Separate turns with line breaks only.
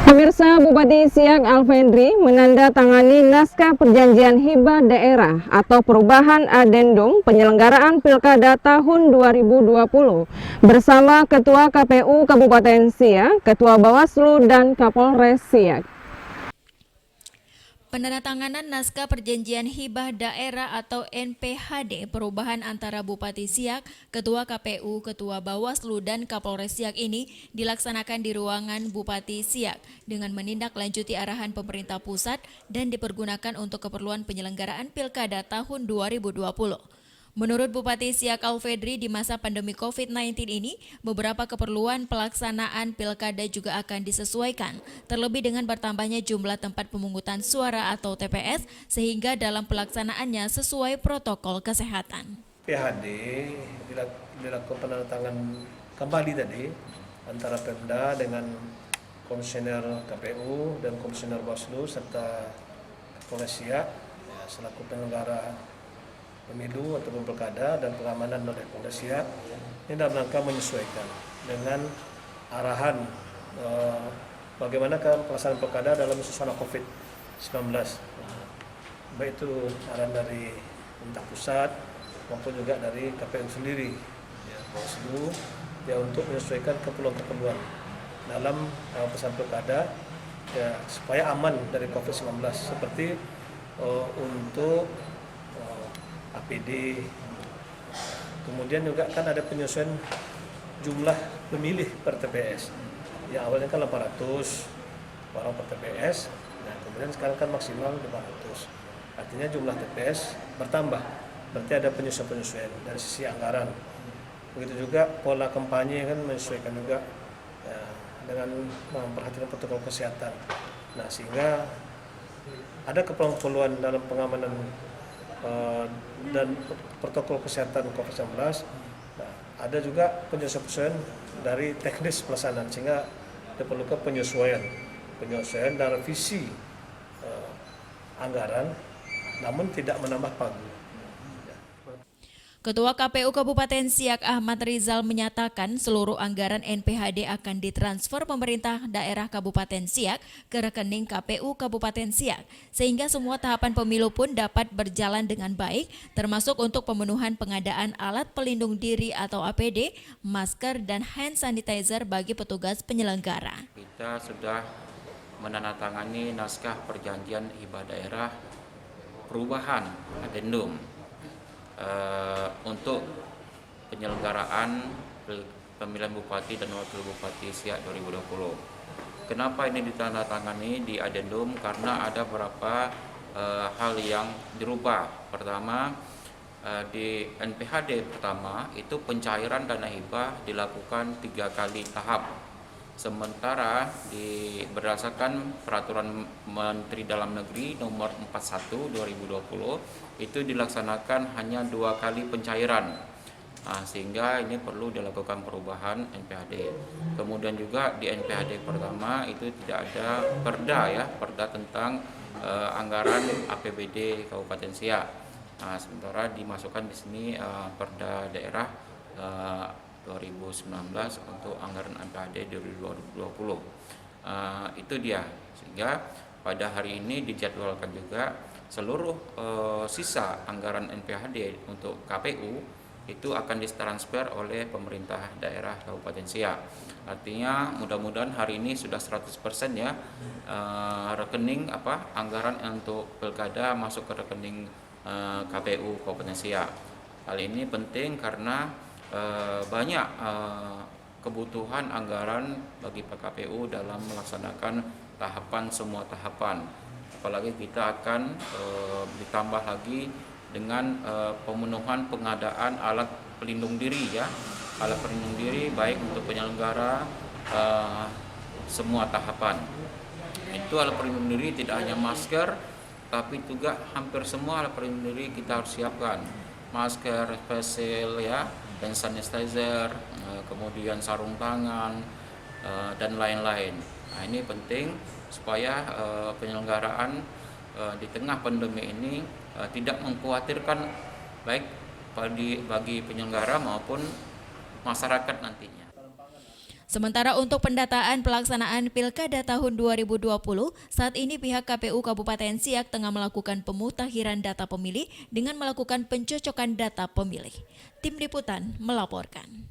Pemirsa, Bupati Siak Alfedri menandatangani naskah perjanjian hibah daerah atau perubahan adendum penyelenggaraan Pilkada tahun 2020 bersama Ketua KPU Kabupaten Siak, Ketua Bawaslu, dan Kapolres Siak.
Penandatanganan naskah perjanjian hibah daerah atau NPHD perubahan antara Bupati Siak, Ketua KPU, Ketua Bawaslu, dan Kapolres Siak ini dilaksanakan di ruangan Bupati Siak dengan menindaklanjuti arahan pemerintah pusat dan dipergunakan untuk keperluan penyelenggaraan Pilkada tahun 2020. Menurut Bupati Siak Alfedri, di masa pandemi COVID-19 ini, beberapa keperluan pelaksanaan pilkada juga akan disesuaikan, terlebih dengan bertambahnya jumlah tempat pemungutan suara atau TPS, sehingga dalam pelaksanaannya sesuai protokol kesehatan.
PHD dilakukan penandatangan kembali tadi antara Pemda dengan Komisioner KPU dan Komisioner Bawaslu serta Kapolres Siak selaku penyelenggara pemilu ataupun pilkada dan pengamanan oleh Polres Siak ini dalam rangka menyesuaikan dengan arahan bagaimana pelaksanaan pilkada dalam suasana COVID-19, baik itu arahan dari pemerintah pusat maupun juga dari KPU sendiri, Bawaslu, untuk menyesuaikan keperluan-keperluan dalam pelaksanaan pilkada supaya aman dari COVID-19 seperti untuk APD, kemudian juga kan ada penyesuaian jumlah pemilih per TPS. Yang awalnya kan 800 orang per TPS, nah kemudian sekarang kan maksimal 500. Artinya jumlah TPS bertambah, berarti ada penyesuaian dari sisi anggaran. Begitu juga pola kampanye kan menyesuaikan juga dengan memperhatikan protokol kesehatan. Nah sehingga ada keperluan dalam pengamanan dan protokol kesehatan COVID-19. Nah, ada juga penyesuaian dari teknis pelaksanaan sehingga diperlukan penyesuaian dan revisi anggaran, namun tidak menambah pagu.
Ketua KPU Kabupaten Siak Ahmad Rizal menyatakan seluruh anggaran NPHD akan ditransfer pemerintah daerah Kabupaten Siak ke rekening KPU Kabupaten Siak, sehingga semua tahapan pemilu pun dapat berjalan dengan baik, termasuk untuk pemenuhan pengadaan alat pelindung diri atau APD, masker, dan hand sanitizer bagi petugas penyelenggara.
Kita sudah menandatangani naskah perjanjian hibah daerah perubahan adendum untuk penyelenggaraan pemilihan Bupati dan Wakil Bupati Siak 2020. Kenapa ini ditandatangani di adendum? Karena ada beberapa hal yang dirubah. Pertama, di NPHD pertama itu pencairan dana hibah dilakukan 3 kali tahap. Sementara berdasarkan Peraturan Menteri Dalam Negeri Nomor 41 2020 itu dilaksanakan hanya 2 kali pencairan. Nah, sehingga ini perlu dilakukan perubahan NPHD. Kemudian juga di NPHD pertama itu tidak ada perda tentang anggaran APBD Kabupaten Siak. Nah, sementara dimasukkan di sini perda daerah 2019 untuk anggaran NPHD 2020. Itu dia, sehingga pada hari ini dijadwalkan juga seluruh sisa anggaran NPHD untuk KPU itu akan ditransfer oleh pemerintah daerah Kabupaten Siak. Artinya mudah-mudahan hari ini sudah 100% ya rekening anggaran untuk pilkada masuk ke rekening KPU Kabupaten Siak. Hal ini penting karena banyak kebutuhan anggaran bagi PKPU dalam melaksanakan semua tahapan. Apalagi kita akan ditambah lagi dengan pemenuhan pengadaan alat pelindung diri alat pelindung diri baik untuk penyelenggara semua tahapan. Itu alat pelindung diri tidak hanya masker, tapi juga hampir semua alat pelindung diri kita harus siapkan. Masker, face shield dan sanitizer, kemudian sarung tangan dan lain-lain. Nah, ini penting supaya penyelenggaraan di tengah pandemi ini tidak mengkhawatirkan baik bagi penyelenggara maupun masyarakat nantinya.
Sementara untuk pendataan pelaksanaan Pilkada tahun 2020, saat ini pihak KPU Kabupaten Siak tengah melakukan pemutahiran data pemilih dengan melakukan pencocokan data pemilih. Tim Liputan melaporkan.